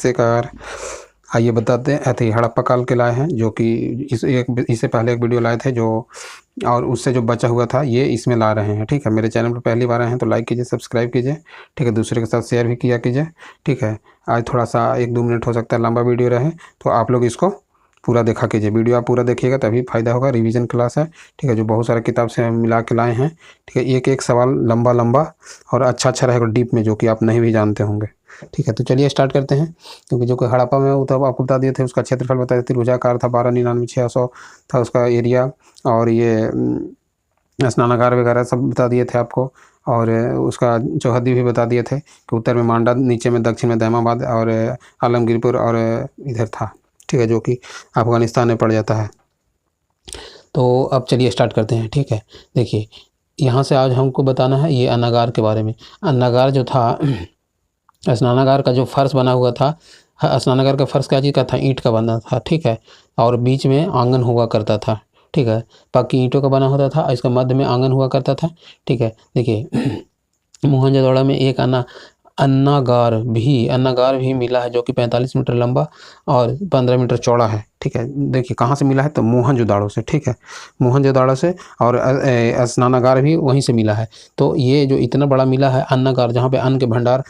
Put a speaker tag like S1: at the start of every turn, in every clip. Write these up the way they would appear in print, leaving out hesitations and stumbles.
S1: नमस्कार। आइए बताते हैं, ऐसे ही हड़प्पा काल के लाए हैं, जो कि इससे पहले एक वीडियो लाए थे जो, और उससे जो बचा हुआ था ये इसमें ला रहे हैं। ठीक है, मेरे चैनल पर पहली बार आए हैं तो लाइक कीजिए, सब्सक्राइब कीजिए। ठीक है, दूसरे के साथ शेयर भी किया कीजिए। ठीक है, आज थोड़ा सा 1-2 मिनट हो सकता है लंबा वीडियो रहे, तो आप लोग इसको पूरा देखा कीजिए। वीडियो आप पूरा देखिएगा तभी फ़ायदा होगा। रिवीजन क्लास है, ठीक है, जो बहुत सारे किताब से मिला के लाए हैं। ठीक है, एक एक सवाल लंबा लंबा और अच्छा रहेगा डीप में, जो कि आप नहीं भी जानते होंगे। ठीक है, तो चलिए स्टार्ट करते हैं। क्योंकि जो कि हड़प्पा में तब आपको बता दिए थे, उसका क्षेत्रफल बता दिए, त्रिभुजाकार था, 1299,600 था उसका एरिया। और ये स्नानागार वगैरह सब बता दिए थे आपको। और उसका चौहद्दी भी बता दिए थे कि उत्तर में मांडा, नीचे में दक्षिण में दैमाबाद और आलमगीरपुर और इधर था। ठीक है, जो कि अफगानिस्तान में पड़ जाता है। तो अब चलिए स्टार्ट करते हैं। ठीक है, देखिए यहाँ से आज हमको बताना है ये अन्नागार के बारे में। अन्नागार जो था, स्नानागार का जो फर्श बना हुआ था, स्नानागार का फर्श क्या चीज़ का था? ईंट का बना था। ठीक है, और बीच में आंगन हुआ करता था। ठीक है, पक्की ईंटों का बना होता था, इसका मध्य में आंगन हुआ करता था। ठीक है, देखिए मोहनजोदड़ो में एक अन्नागार भी मिला है, जो कि 45 मीटर लंबा और 15 मीटर चौड़ा है। ठीक है, देखिए कहाँ से मिला है तो मोहनजोदड़ो से। ठीक है, मोहनजोदड़ो से। और स्नानागार भी वहीं से मिला है। तो ये जो इतना बड़ा मिला है अन्नागार, जहाँ पे अन्न के भंडार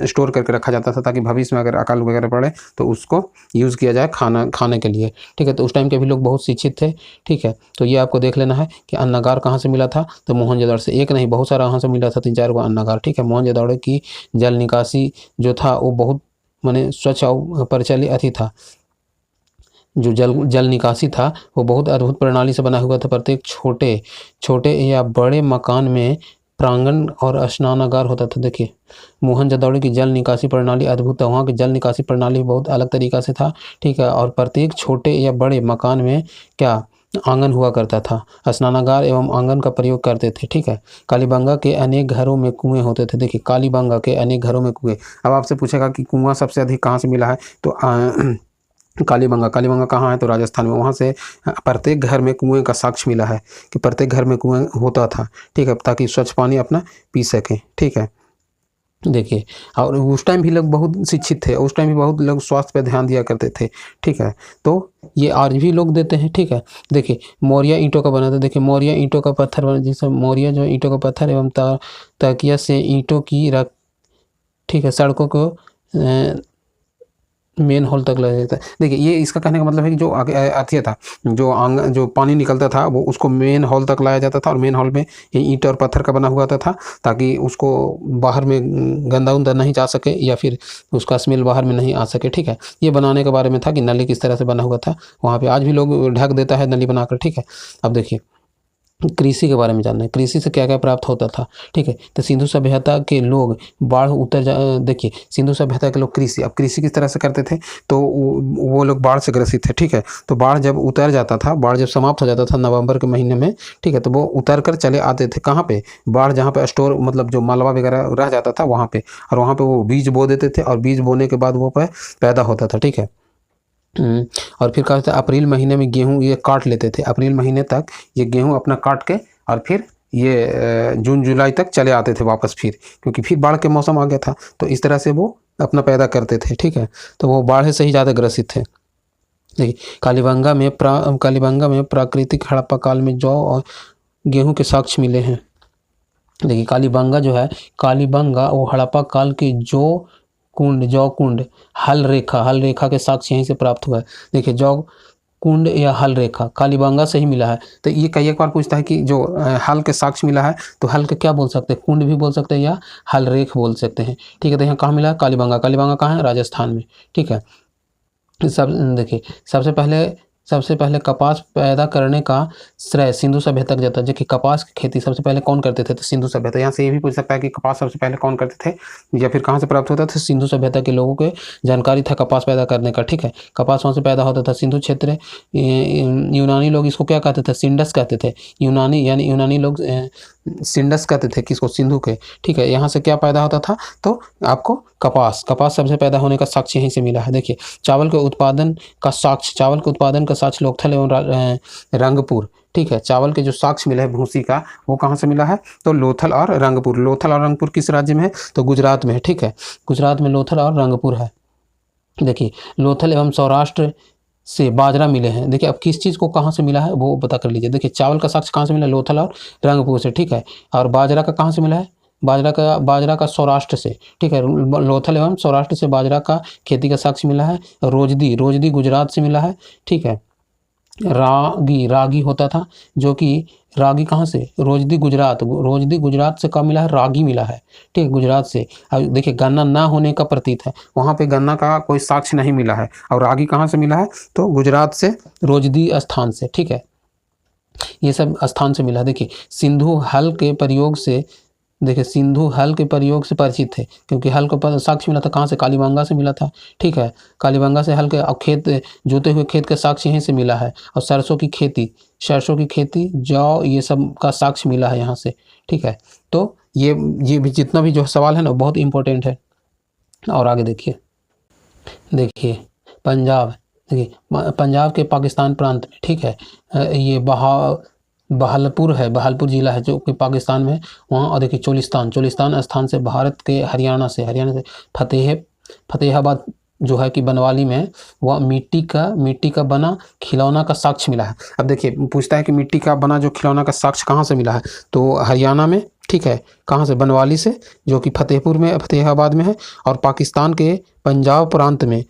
S1: स्टोर करके रखा जाता था, ताकि भविष्य में अगर अकाल वगैरह पड़े तो उसको यूज़ किया जाए खाने के लिए। ठीक है, तो उस टाइम के भी लोग बहुत शिक्षित थे। ठीक है, तो ये आपको देख लेना है कि अन्नागार कहाँ से मिला था, तो मोहनजोदड़ो से। एक नहीं, बहुत सारा वहाँ से मिला था, 3-4 गो अन्नागार। ठीक है, मोहनजोदड़ो की जल निकासी जो था वो बहुत माने स्वच्छ और परिचालित था। जो जल निकासी था वो बहुत अद्भुत प्रणाली से बना हुआ था। प्रत्येक छोटे या बड़े मकान में प्रांगण और स्नानागार होता था। देखिए मोहनजोदड़ो की जल निकासी प्रणाली अद्भुत था। वहाँ की जल निकासी प्रणाली बहुत अलग तरीका से था। ठीक है, और प्रत्येक छोटे या बड़े मकान में क्या आंगन हुआ करता था। स्नानागार एवं आंगन का प्रयोग करते थे। ठीक है, कालीबंगा के अनेक घरों में कुएं होते थे। देखिए कालीबंगा के अनेक घरों में कुएं। अब आपसे पूछेगा कि कुआं सबसे अधिक कहाँ से मिला है, तो कालीबंगा कहाँ है, तो राजस्थान में। वहाँ से प्रत्येक घर में कुएं का साक्ष्य मिला है कि प्रत्येक घर में कुएं होता था। ठीक है, ताकि स्वच्छ पानी अपना पी सकें। ठीक है, देखिए और उस टाइम भी लोग बहुत शिक्षित थे, उस टाइम भी बहुत लोग स्वास्थ्य पे ध्यान दिया करते थे। ठीक है, तो ये आज भी लोग देते हैं। ठीक है, देखिए मौर्य ईंटों का बना था। देखिए मौर्य ईंटों का पत्थर बना, जिससे मौर्य जो ईंटों का पत्थर एवं तकिया से ईंटों की रख। ठीक है, सड़कों को मेन हॉल तक ले जाता है। देखिए ये इसका कहने का मतलब है कि जो आगे अथिया था, जो पानी निकलता था वो उसको मेन हॉल तक लाया जाता था, और मेन हॉल में ईंट और पत्थर का बना हुआ था, ताकि उसको बाहर में गंदा उंदा नहीं जा सके, या फिर उसका स्मेल बाहर में नहीं आ सके। ठीक है, ये बनाने के बारे में था कि नली किस तरह से बना हुआ था वहाँ पे। आज भी लोग ढक देता है नली बनाकर। ठीक है, अब देखिए कृषि के बारे में जानना है, कृषि से क्या क्या प्राप्त होता था। ठीक है, तो सिंधु सभ्यता के लोग बाढ़ उतर जा देखिए सिंधु सभ्यता के लोग कृषि, अब कृषि किस तरह से करते थे, तो वो लोग बाढ़ से ग्रसित थे। ठीक है, तो बाढ़ जब उतर जाता था, बाढ़ जब समाप्त हो जाता था नवंबर के महीने में, ठीक है, तो वो उतर कर चले आते थे कहाँ पे, बाढ़ जहाँ पे स्टोर मतलब जो मालवा वगैरह रह जाता था वहाँ पे, और वहाँ पे वो बीज बो देते थे, और बीज बोने के बाद वो पैदा होता था। ठीक है, और फिर क्या होता है, अप्रैल महीने में गेहूं ये काट लेते थे। अप्रैल महीने तक ये गेहूं अपना काट के, और फिर ये जून जुलाई तक चले आते थे वापस फिर, क्योंकि फिर बाढ़ के मौसम आ गया था। तो इस तरह से वो अपना पैदा करते थे। ठीक है, तो वो बाढ़ से ही ज़्यादा ग्रसित थे। देखिए कालीबंगा में प्राकृतिक हड़प्पा काल में जौ और गेहूँ के साक्ष्य मिले हैं। देखिए कालीबंगा जो है, कालीबंगा वो हड़प्पा काल की जौ कुंड हल रेखा के साक्ष्य यहीं से प्राप्त हुआ है। देखिए जौ कुंड या हल रेखा कालीबंगा से ही मिला है। तो ये कई एक बार पूछता है कि जो हल के साक्ष्य मिला है, तो हल के क्या बोल सकते हैं, कुंड भी बोल सकते हैं या हल रेख बोल सकते हैं। ठीक है, तो यहाँ कहाँ मिला है, कालीबंगा कहाँ है, राजस्थान में। ठीक है, देखिए सबसे पहले कपास पैदा करने का श्रेय सिंधु सभ्यता जाता है। कि कपास की खेती सबसे पहले कौन करते थे, तो सिंधु सभ्यता। यहाँ से ये भी पूछ सकता है कि कपास सबसे पहले कौन करते थे, या फिर कहाँ से प्राप्त होता था, सिंधु सभ्यता के लोगों को जानकारी था कपास पैदा करने का। ठीक है, कपास वहाँ से पैदा होता था, सिंधु क्षेत्र। यूनानी लोग इसको क्या कहते थे, सिंडस कहते थे। यूनानी लोग सिंडस कहते थे किसको, सिंधु के। ठीक है, यहाँ से क्या पैदा होता था, तो आपको कपास सबसे पैदा होने का साक्ष्य यहीं से मिला है। देखिए चावल के उत्पादन का साक्ष्य लोथल एवं रंगपुर। ठीक है, चावल के जो साक्ष्य मिला है भूसी का, वो कहाँ से मिला है, तो लोथल और रंगपुर किस राज्य में है, तो गुजरात में है। ठीक है, गुजरात में लोथल और रंगपुर है। देखिए लोथल एवं सौराष्ट्र से बाजरा मिले हैं। देखिए अब किस चीज़ को कहाँ से मिला है वो पता कर लीजिए। देखिए चावल का साक्ष्य कहाँ से मिला, लोथल और रंगपुर से, ठीक है। और बाजरा का कहाँ से मिला है, बाजरा का सौराष्ट्र से, ठीक है। लोथल एवं सौराष्ट्र से बाजरा का खेती का साक्ष्य मिला है। रोजदी गुजरात से मिला है, ठीक है। रागी होता था, जो कि रागी कहाँ से, रोजदी गुजरात से कब मिला है, रागी मिला है, ठीक है, गुजरात से। अब देखिए गन्ना ना होने का प्रतीत है, वहाँ पे गन्ना का कोई साक्ष्य नहीं मिला है। और रागी कहाँ से मिला है, तो गुजरात से, रोजदी स्थान से, ठीक है, ये सब स्थान से मिला। देखिए सिंधु हल के प्रयोग से, देखिए सिंधु हल के प्रयोग से परिचित थे, क्योंकि हल का साक्ष्य मिला था कहाँ से, कालीबंगा से मिला था, ठीक है। कालीबंगा से हल के, और खेत जोते हुए खेत का साक्ष्य यहीं से मिला है। और सरसों की खेती, जौ, ये सब का साक्ष्य मिला है यहाँ से, ठीक है। तो ये भी जितना भी जो सवाल है ना बहुत इंपॉर्टेंट है। और आगे देखिए पंजाब, देखिए पंजाब के पाकिस्तान प्रांत में, ठीक है, ये बहालपुर जिला है जो कि पाकिस्तान में है वहाँ। और देखिए चोलिस्तान स्थान से भारत के हरियाणा से फतेहाबाद जो है कि बनवाली में, वह मिट्टी का बना खिलौना का साक्ष्य मिला है। अब देखिए पूछता है कि मिट्टी का बना जो खिलौना का साक्ष्य कहाँ से मिला है, तो हरियाणा में, ठीक है, कहाँ से, बनवाली से, जो कि फतेहाबाद में है। और पाकिस्तान के पंजाब प्रांत में,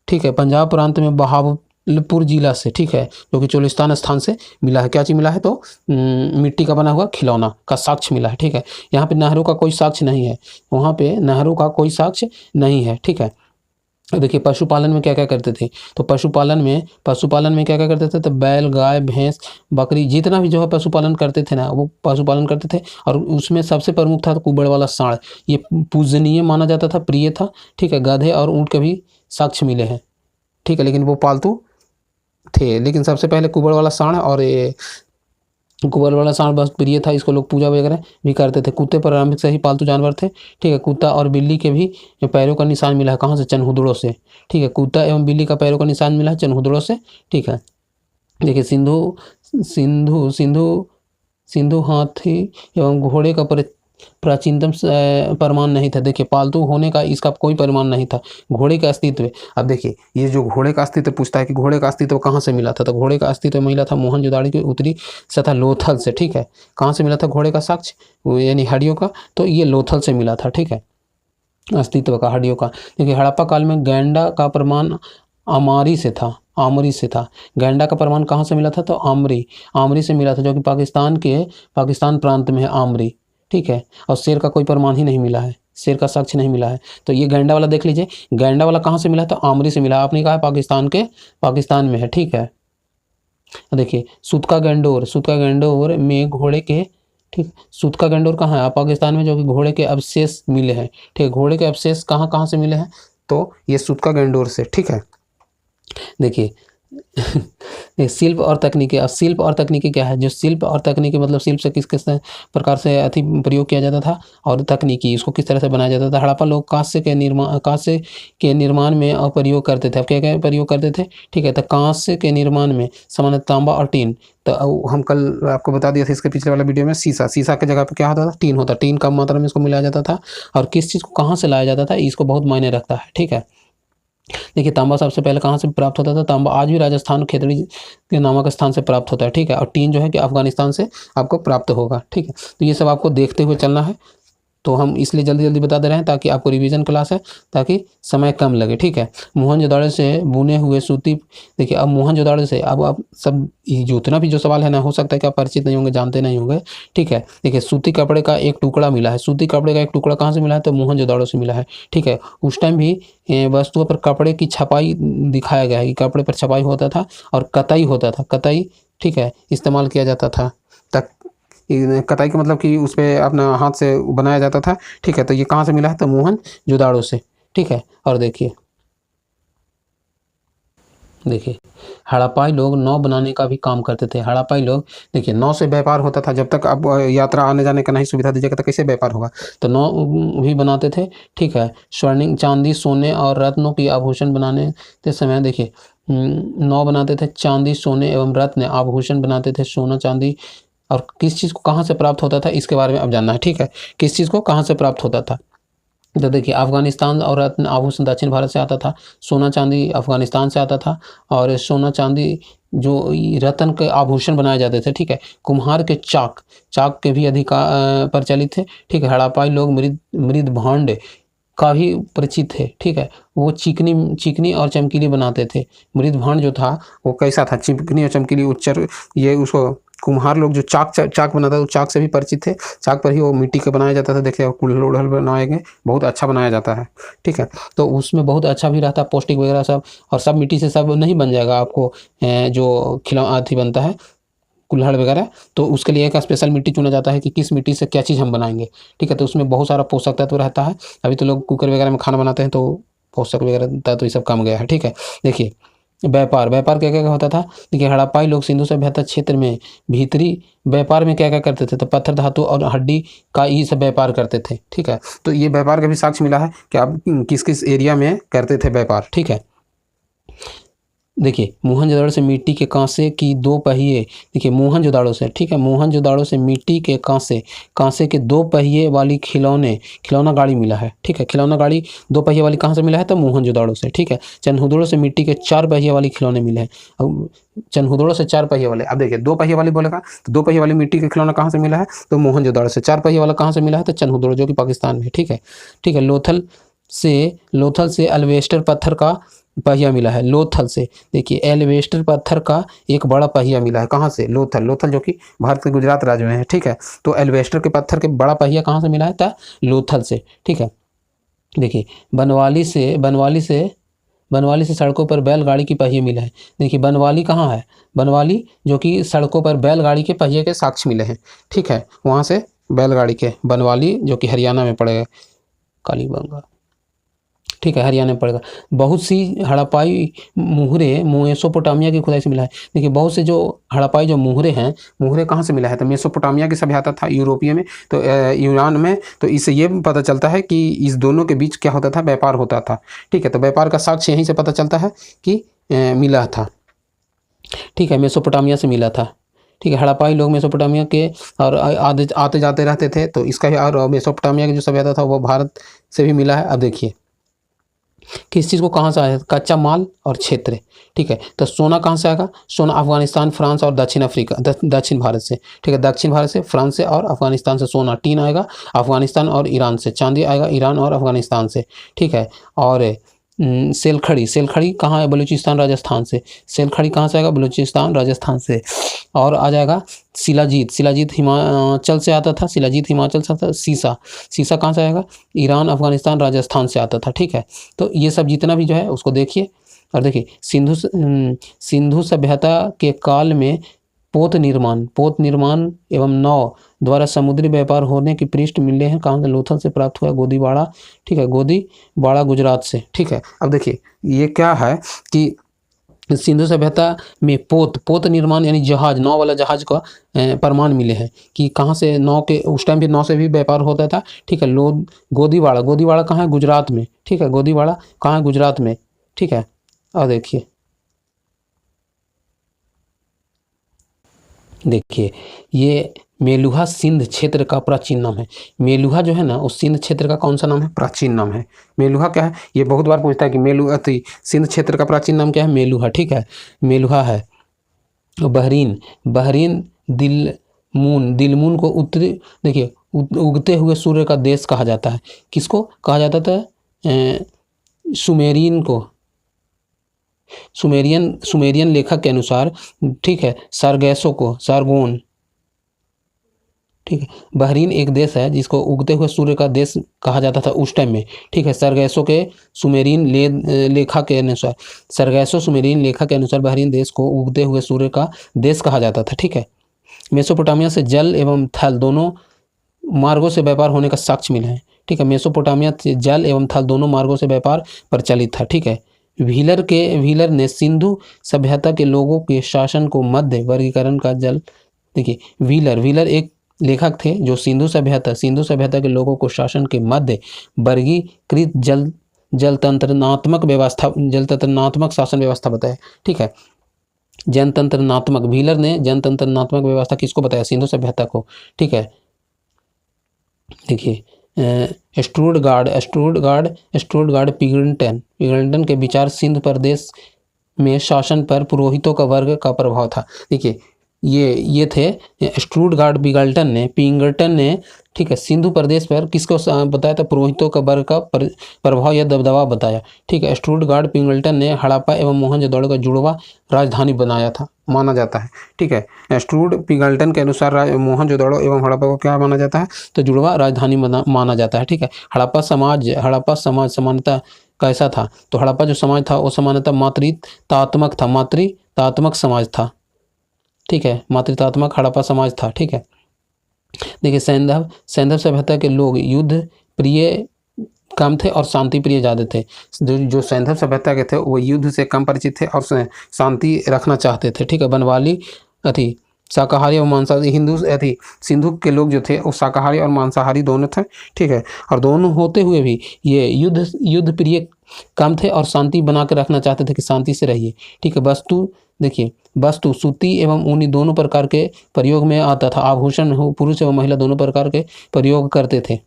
S1: ठीक है, पंजाब प्रांत में बहावलपुर जिला से, ठीक है, जो कि चोलिस्तान स्थान से मिला है। क्या चीज़ मिला है, तो मिट्टी का बना हुआ खिलौना का साक्ष्य मिला है, ठीक है। यहाँ पे नहरों का कोई साक्ष्य नहीं है, वहाँ पे नहरों का कोई साक्ष्य नहीं है, ठीक है। देखिए पशुपालन में क्या क्या करते थे, तो पशुपालन में क्या क्या करते थे, तो बैल, गाय, भैंस, बकरी, जितना भी जो है पशुपालन करते थे ना, वो पशुपालन करते थे। और उसमें सबसे प्रमुख था कुबड़ वाला सांड, ये पूजनीय माना जाता था, प्रिय था, ठीक है। गधे और ऊँट के भी साक्ष्य मिले हैं, ठीक है, लेकिन वो पालतू थे। लेकिन सबसे पहले कुबड़ वाला सांड, और ये कुबड़ वाला सांड बस प्रिय था, इसको लोग पूजा वगैरह भी करते थे। कुत्ते प्रारंभिक से ही पालतू जानवर थे, ठीक है। कुत्ता और बिल्ली के भी पैरों का निशान मिला है, कहाँ से, चनहुदड़ों से, ठीक है। कुत्ता एवं बिल्ली का पैरों का निशान मिला है चनहुदड़ों से, ठीक है। देखिए सिंधु हाथी एवं घोड़े का प्राचीनतम प्रमाण नहीं था। देखिए पालतू होने का इसका कोई प्रमाण नहीं था, घोड़े का अस्तित्व। अब देखिए ये जो घोड़े का अस्तित्व पूछता है कि घोड़े का अस्तित्व कहाँ से मिला था, तो घोड़े का अस्तित्व मिला था मोहनजोदाड़ो की उत्तरी सतह लोथल से, ठीक है। कहाँ से मिला था घोड़े का साक्ष्य, यानी हड्डियों का, तो ये लोथल से मिला था, ठीक है, अस्तित्व का, हड्डियों का। देखिए हड़प्पा काल में गैंडा का प्रमाण आमरी से था। गैंडा का प्रमाण कहाँ से मिला था, तो आमरी से मिला था, जो कि पाकिस्तान प्रांत में है आमरी, ठीक है। और शेर का कोई प्रमाण ही नहीं मिला है, शेर का साक्ष्य नहीं मिला है। तो ये गैंडा वाला देख लीजिए, गैंडा वाला कहाँ से मिला, तो आमरी से मिला। आपने कहा पाकिस्तान में है, ठीक है। देखिए सूतका गंडोर में घोड़े के, ठीक, सूतका गंडोर कहाँ है, पाकिस्तान में, जो कि घोड़े के अवशेष मिले हैं, ठीक है। घोड़े के अवशेष कहाँ से मिले हैं, तो ये सूतका गंडोर से, ठीक है। देखिए शिल्प और तकनीकी क्या है, जो शिल्प और तकनीकी मतलब शिल्प से किस प्रकार से प्रयोग किया जाता था, और तकनीकी इसको किस तरह से बनाया जाता था। हड़प्पा लोग कांस्य के निर्माण में प्रयोग करते थे। अब क्या क्या प्रयोग करते थे, ठीक है, तो कांस्य के निर्माण में सामान्य तांबा और टीन, तो हम कल आपको बता दिया था इसके पिछले वाला वीडियो में, शीशा के जगह पे क्या होता था, टीन कम मात्रा में इसको मिलाया जाता था। और किस चीज़ को कहाँ से लाया जाता था, इसको बहुत मायने रखता है, ठीक है। देखिए तांबा सबसे पहले कहाँ से प्राप्त होता था, तांबा आज भी राजस्थान खेतड़ी के नामक स्थान से प्राप्त होता है, ठीक है। और टीन जो है कि अफगानिस्तान से आपको प्राप्त होगा, ठीक है। तो ये सब आपको देखते हुए चलना है, तो हम इसलिए जल्दी बता दे रहे हैं ताकि आपको रिवीजन क्लास है, ताकि समय कम लगे, ठीक है। मोहनजोदाड़ो से बुने हुए सूती, देखिए अब मोहनजोदाड़ो से, अब आप सब जो उतना भी जो सवाल है ना, हो सकता है कि आप परिचित नहीं होंगे, जानते नहीं होंगे, ठीक है। देखिए सूती कपड़े का एक टुकड़ा मिला है, सूती कपड़े का एक टुकड़ा कहाँ से मिला है, तो मोहनजोदाड़ो से मिला है, ठीक है। उस टाइम भी वस्तुओं पर कपड़े की छपाई दिखाया गया है कि कपड़े पर छपाई होता था और कताई, ठीक है, इस्तेमाल किया जाता था। कताई का मतलब कि उस पर अपना हाथ से बनाया जाता था, ठीक है। तो ये कहाँ से मिला है, तो मोहनजोदाड़ो से, ठीक है। और देखिए हड़प्पाई लोग नाव बनाने का भी काम करते थे। हड़प्पाई लोग, देखिए नाव से व्यापार होता था, जब तक अब यात्रा आने जाने का नहीं सुविधा दीजिएगा तो कैसे व्यापार होगा, तो नाव भी बनाते थे, ठीक है। स्वर्णिम, चांदी, सोने और रत्नों की आभूषण बनाने के समय, देखिए नाव बनाते थे, चांदी, सोने एवं रत्न आभूषण बनाते थे, सोना चांदी। और किस चीज़ को कहाँ से प्राप्त होता था, इसके बारे में अब जानना है, ठीक है। किस चीज़ को कहाँ से प्राप्त होता था, तो देखिए अफगानिस्तान और रत्न आभूषण दक्षिण भारत से आता था, सोना चांदी अफगानिस्तान से आता था, और सोना चांदी जो रत्न के आभूषण बनाए जाते थे, ठीक है। कुम्हार के चाक चाक के भी अधिकार प्रचलित थे, ठीक है। हड़प्पाई लोग मृद मृद भांड का भी परिचित थे, ठीक है। वो चिकनी चिकनी और चमकीली बनाते थे। मृद भांड जो था वो कैसा था, चिकनी और चमकीली उच्चर, ये उसको कुम्हार लोग जो चाक बनाता था, वो चाक से भी परिचित थे। चाक पर ही वो मिट्टी का बनाया जाता था, देखिए कुल्हड़ उल्हड़ बनाए गए, बहुत अच्छा बनाया जाता है, ठीक है। तो उसमें बहुत अच्छा भी रहता है, पौष्टिक वगैरह सब, और सब मिट्टी से सब नहीं बन जाएगा आपको, जो खिलौ अथी बनता है कुल्हड़ वगैरह, तो उसके लिए एक स्पेशल मिट्टी चुना जाता है कि किस मिट्टी से क्या चीज़ हम बनाएंगे, ठीक है। तो उसमें बहुत सारा पोषक तत्व रहता है। अभी तो लोग कुकर वगैरह में खाना बनाते हैं, तो पोषक वगैरह तत्व ये सब कम गया है, ठीक है। देखिए व्यापार व्यापार क्या क्या होता था। देखिए हड़प्पाई लोग सिंधु सभ्यता क्षेत्र में भीतरी व्यापार में क्या क्या करते थे, तो पत्थर धातु और हड्डी का ये सब व्यापार करते थे, ठीक है। तो ये व्यापार का भी साक्ष्य मिला है कि आप किस किस एरिया में करते थे व्यापार, ठीक है। देखिए मोहनजोदड़ो से मिट्टी के कांसे की दो पहिए, देखिए मोहनजोदड़ो से, ठीक है, मोहनजोदड़ो से मिट्टी के कांसे के दो पहिए वाली खिलौना गाड़ी मिला है, ठीक है। खिलौना गाड़ी दो पहिए वाली कहाँ से मिला है, तो मोहनजोदड़ो से, ठीक है। चनहुदड़ो से मिट्टी के 4 पहिए वाली खिलौने मिले हैं। अब चनहुदड़ो से 4 पहिए वाले, अब देखिए 2 पहिए वाली बोलेगा तो 2 पहिए वाली मिट्टी के खिलौना कहाँ से मिला है, तो मोहनजोदड़ो से। 4 पहिए वाला कहाँ से मिला है, तो चनहुदड़ो, जो कि पाकिस्तान में, ठीक है। ठीक है, लोथल से अल्वेस्टर पत्थर का पहिया मिला है, लोथल से। देखिए एल्वेस्टर पत्थर का एक बड़ा पहिया मिला है, कहाँ से, लोथल जो कि भारत के गुजरात राज्य में है, ठीक है। तो एल्वेस्टर के पत्थर के बड़ा पहिया कहाँ से मिला है, था लोथल से, ठीक है। देखिए बनवाली से सड़कों पर बैलगाड़ी की पहिए मिले हैं। देखिए बनवाली कहाँ है, बनवाली जो कि सड़कों पर बैलगाड़ी के पहिए के साक्ष्य मिले हैं, ठीक है। वहाँ से बैलगाड़ी के, बनवाली जो कि हरियाणा में पड़ेगा, कालीबंगा, ठीक है, हरियाणा में पड़ेगा। बहुत सी हड़प्पाई मुहरे मेसोपोटामिया की खुदाई से मिला है। देखिए बहुत से जो हड़प्पाई जो मुहरे कहाँ से मिला है, तो मेसोपोटामिया की सभ्यता था यूरोपीय में, तो यूनान में। तो इससे ये पता चलता है कि इस दोनों के बीच क्या होता था, व्यापार होता था, ठीक है। तो व्यापार का साक्ष्य यहीं से पता चलता है कि मिला था, ठीक है, मेसोपोटामिया से मिला था, ठीक है। हड़प्पाई लोग मेसोपोटामिया के और आते जाते रहते थे, तो इसका ही, और मेसोपोटामिया की जो सभ्यता था वो भारत से भी मिला है। अब देखिए किस चीज़ को कहाँ से आया, कच्चा माल और क्षेत्र, ठीक है। तो सोना कहाँ से आएगा, सोना अफगानिस्तान, फ्रांस और दक्षिण भारत से, ठीक है। दक्षिण भारत से, फ्रांस से और अफगानिस्तान से सोना। टीन आएगा अफगानिस्तान और ईरान से। चांदी आएगा ईरान और अफगानिस्तान से, ठीक है। और सेलखड़ी कहाँ है, बलूचिस्तान राजस्थान से। सेलखड़ी कहाँ से आएगा, बलूचिस्तान राजस्थान से। और आ जाएगा शिलाजीत हिमाचल से आता था, शिलाजीत हिमाचल से आता था। सीसा कहाँ से आएगा, ईरान अफगानिस्तान राजस्थान से आता था, ठीक है। तो ये सब जितना भी जो है उसको देखिए। और देखिए सिंधु सभ्यता के काल में पोत निर्माण एवं नाव द्वारा समुद्री व्यापार होने की पृष्ठ मिले हैं, कहाँ से, लोथल से प्राप्त हुआ, गोदीबाड़ा, ठीक है, गोदीबाड़ा गुजरात से, ठीक है। अब देखिए ये क्या है कि सिंधु सभ्यता में पोत निर्माण यानी जहाज, नाव वाला जहाज का प्रमाण मिले हैं कि कहाँ से, नाव के, उस टाइम भी नाव से भी व्यापार होता था, ठीक है। गोदीबाड़ा कहाँ है, गुजरात में, ठीक है। गोदीबाड़ा कहाँ है, गुजरात में, ठीक है। और देखिए ये मेलुहा सिंध क्षेत्र का प्राचीन नाम है। मेलुहा जो है ना, उस सिंध क्षेत्र का कौन सा नाम है, प्राचीन नाम है। मेलुहा क्या है, ये बहुत बार पूछता है कि मेलुहा, सिंध क्षेत्र का प्राचीन नाम क्या है, मेलुहा, ठीक है, मेलुहा है। बहरीन दिलमून को उत्तरी, देखिए उगते हुए सूर्य का देश कहा जाता है। किसको कहा जाता था, सुमेरियन लेखक के अनुसार, ठीक है, सारगोन, ठीक है। बहरीन एक देश है जिसको उगते हुए सूर्य का देश कहा जाता था उस टाइम में, ठीक है। सरगैसो सुमेरियन लेखा के अनुसार बहरीन देश को उगते हुए सूर्य का देश कहा जाता था, ठीक है। मेसोपोटामिया से जल एवं थल दोनों मार्गों से व्यापार होने का साक्ष्य मिला है, ठीक है। मेसोपोटामिया से जल एवं थल दोनों मार्गों से व्यापार प्रचलित था, ठीक है। व्हीलर ने सिंधु सभ्यता के लोगों के शासन को मध्य वर्गीकरण का देखिए व्हीलर एक लेखक थे जो सिंधु सभ्यता के लोगों को शासन के मध्य वर्गीकृत जलतंत्रनात्मक शासन व्यवस्था बताया, ठीक है। व्हीलर ने जनतंत्रनात्मक व्यवस्था किसको बताया, सिंधु सभ्यता को, ठीक है। देखिए स्टुटगार्ड पिगल्टन के विचार सिंध प्रदेश में शासन पर पुरोहितों का वर्ग का प्रभाव था। देखिए ये थे स्टुटगार्ड पिंगल्टन ने ठीक है सिंधु प्रदेश पर किसको बताया था, पुरोहितों का वर्ग का प्रभाव या दबदबा बताया। ठीक है, स्टुटगार्ड पिंगल्टन ने हड़प्पा एवं मोहनजोदड़ो का जुड़वा राजधानी बनाया था माना जाता है। ठीक है, स्टुट पिंगल्टन के अनुसार मोहनजोदड़ो एवं हड़प्पा को क्या माना जाता है, तो जुड़वा राजधानी माना जाता है। ठीक है, हड़प्पा समाज समानता कैसा था, तो हड़प्पा जो समाज था वो समानता मातृतात्मक समाज था। ठीक है, मातृतात्मक हड़प्पा समाज था। ठीक है, देखिए सैंधव सभ्यता के लोग युद्ध प्रिय कम थे और शांति प्रिय ज़्यादा थे। जो सैंधव सभ्यता के थे वो युद्ध से कम परिचित थे और शांति रखना चाहते थे। ठीक है, बनवाली अथी शाकाहारी और मांसाहारी सिंधु के लोग जो थे वो शाकाहारी और मांसाहारी दोनों थे। ठीक है, और दोनों होते हुए भी ये युद्ध प्रिय कम थे और शांति बना के रखना चाहते थे कि शांति से रहिए। ठीक है, वस्तु सूती एवं ऊनी दोनों प्रकार के प्रयोग में आता था। आभूषण हो पुरुष एवं महिला दोनों प्रकार के प्रयोग करते थे।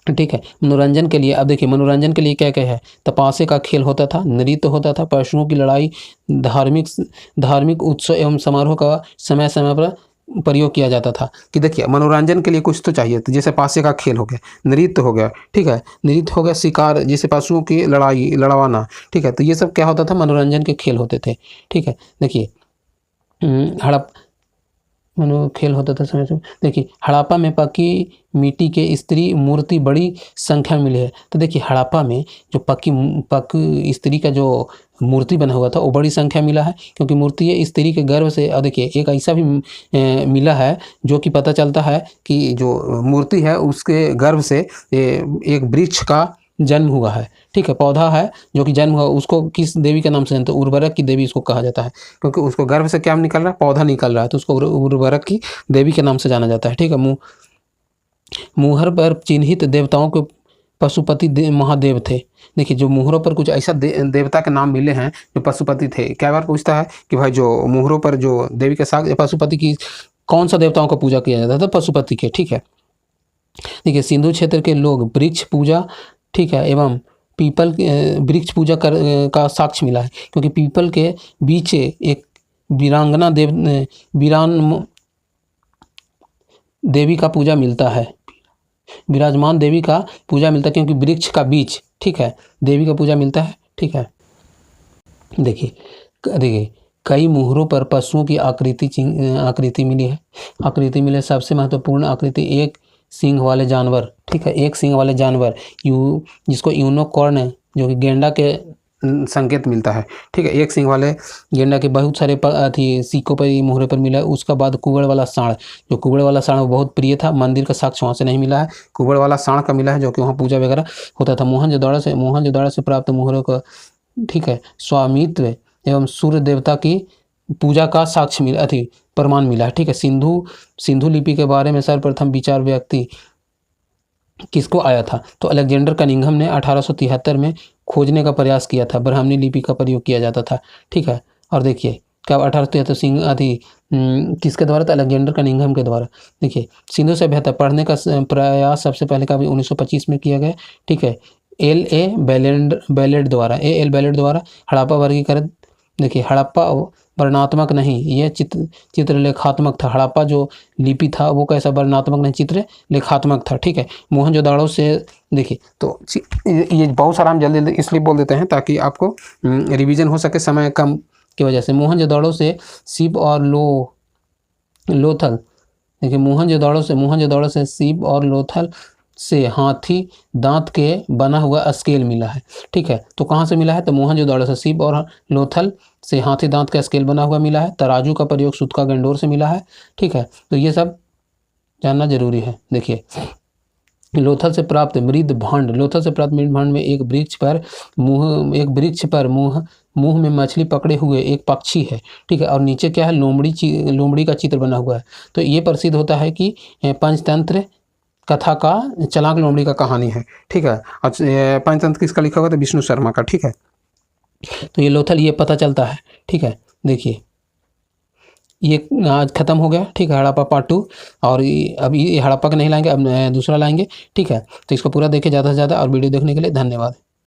S1: ठीक है, मनोरंजन के लिए अब देखिए मनोरंजन के लिए क्या क्या है, तपासे का खेल होता था, नृत्य होता था, पशुओं की लड़ाई, धार्मिक उत्सव एवं समारोह का समय समय पर प्रयोग किया जाता था। कि देखिए मनोरंजन के लिए कुछ तो चाहिए, तो जैसे पासे का खेल हो गया, नृत्य हो गया। ठीक है, नृत्य हो गया, शिकार जैसे पशुओं की लड़वाना। ठीक है, तो ये सब क्या होता था, मनोरंजन के खेल होते थे। ठीक है, देखिए खेल होता था समय से। देखिए हड़प्पा में पक्की मिट्टी के स्त्री मूर्ति बड़ी संख्या में मिली है। तो देखिए हड़प्पा में जो पक्की स्त्री का जो मूर्ति बना हुआ था वो बड़ी संख्या मिला है, क्योंकि मूर्ति है स्त्री के गर्भ से। और देखिए एक ऐसा भी मिला है जो कि पता चलता है कि जो मूर्ति है उसके गर्भ से एक वृक्ष का जन्म हुआ है। ठीक है, पौधा है जो कि जन्म हुआ, उसको किस देवी के नाम से जानते हैं, उर्वरक की देवी इसको कहा जाता है, क्योंकि उसको गर्भ से क्या निकल रहा है, पौधा निकल रहा है, तो उसको उर्वरक की देवी के नाम से जाना जाता है। ठीक है, मुहर पर चिन्हित देवताओं के पशुपति महादेव थे। देखिए जो मुहरों पर कुछ ऐसा देवता के नाम मिले हैं जो पशुपति थे। क्या बार पूछता है कि भाई जो मुहरों पर जो देवी के साथ पशुपति की कौन सा देवताओं का पूजा किया जाता था, पशुपति के। ठीक है, देखिए सिंधु क्षेत्र के लोग वृक्ष पूजा, ठीक है, एवं पीपल वृक्ष पूजा का साक्ष्य मिला है, क्योंकि पीपल के बीच एक वीरान देवी का पूजा मिलता है, विराजमान देवी का पूजा मिलता है, क्योंकि वृक्ष का बीच, ठीक है, देवी का पूजा मिलता है। ठीक है, देखिए कई मुहरों पर पशुओं की आकृति मिली है। आकृति मिले सबसे महत्वपूर्ण आकृति एक सींग वाले जानवर। ठीक है, एक सींग वाले जानवर जिसको यूनिकॉर्न जो कि गेंडा के संकेत मिलता है। ठीक है, एक सींग वाले गेंडा के बहुत सारे सिक्कों पर मुहरे पर मिला है। उसका बाद कुबड़ वाला साढ़, जो कुबड़ वाला साढ़ वो बहुत प्रिय था, मंदिर का साक्ष्य वहाँ से नहीं मिला है, कुबड़ वाला साढ़ का मिला है जो कि वहाँ पूजा वगैरह होता था। मोहनजोदड़ो से प्राप्त मुहरों का, ठीक है, स्वामित्व एवं सूर्य देवता की पूजा का साक्ष्य प्रमाण मिला है। ठीक है, सिंधु लिपि के बारे में सर्वप्रथम विचार व्यक्ति किसको आया था, तो अलेक्जेंडर कनिंघम ने 1873 में खोजने का प्रयास किया था। ब्राह्मणी लिपि का प्रयोग किया जाता था। ठीक है, और देखिए कब 1873 किसके द्वारा था, अलेक्जेंडर कनिंघम के द्वारा। देखिए सिंधु सभ्यता पढ़ने का प्रयास सबसे पहले कभी 1925 में किया गया। ठीक है, एल बैलेट द्वारा हड़प्पा वर्गीकरण। देखिए हड़प्पा वर्णात्मक नहीं, यह चित्रलेखात्मक था। हड़प्पा जो लिपि था वो कैसा, वर्णात्मक नहीं, चित्रलेखात्मक था। ठीक है, मोहनजोदड़ो से देखिए तो ये बहुत सारा हम जल्दी इसलिए बोल देते हैं ताकि आपको रिवीजन हो सके समय कम की वजह से। मोहनजोदड़ो से शिव और लोथल। देखिए मोहनजोदड़ो से शिव और लोथल से हाथी दांत के बना हुआ स्केल मिला है। ठीक है, तो कहाँ से मिला है, तो मोहनजोदड़ो से शिव और लोथल से हाथी दांत का स्केल बना हुआ मिला है। तराजू का प्रयोग सुतका गंडोर से मिला है। ठीक है, तो ये सब जानना जरूरी है। देखिए लोथल से प्राप्त मृद भांड में एक वृक्ष पर मुंह में मछली पकड़े हुए एक पक्षी है। ठीक है, और नीचे क्या है, लोमड़ी का चित्र बना हुआ है। तो ये प्रसिद्ध होता है कि पंचतंत्र कथा का चालाक लोमड़ी का कहानी है। ठीक है, और पंचतंत्र किसका लिखा हुआ था, विष्णु शर्मा का। ठीक है, तो ये लोथल ये पता चलता है। ठीक है, देखिए ये आज ख़त्म हो गया, ठीक है, हड़प्पा पार्ट 2। और अब ये हड़प्पा का नहीं लाएंगे, अब दूसरा लाएंगे, ठीक है। तो इसको पूरा देखें ज़्यादा से ज़्यादा, और वीडियो देखने के लिए धन्यवाद।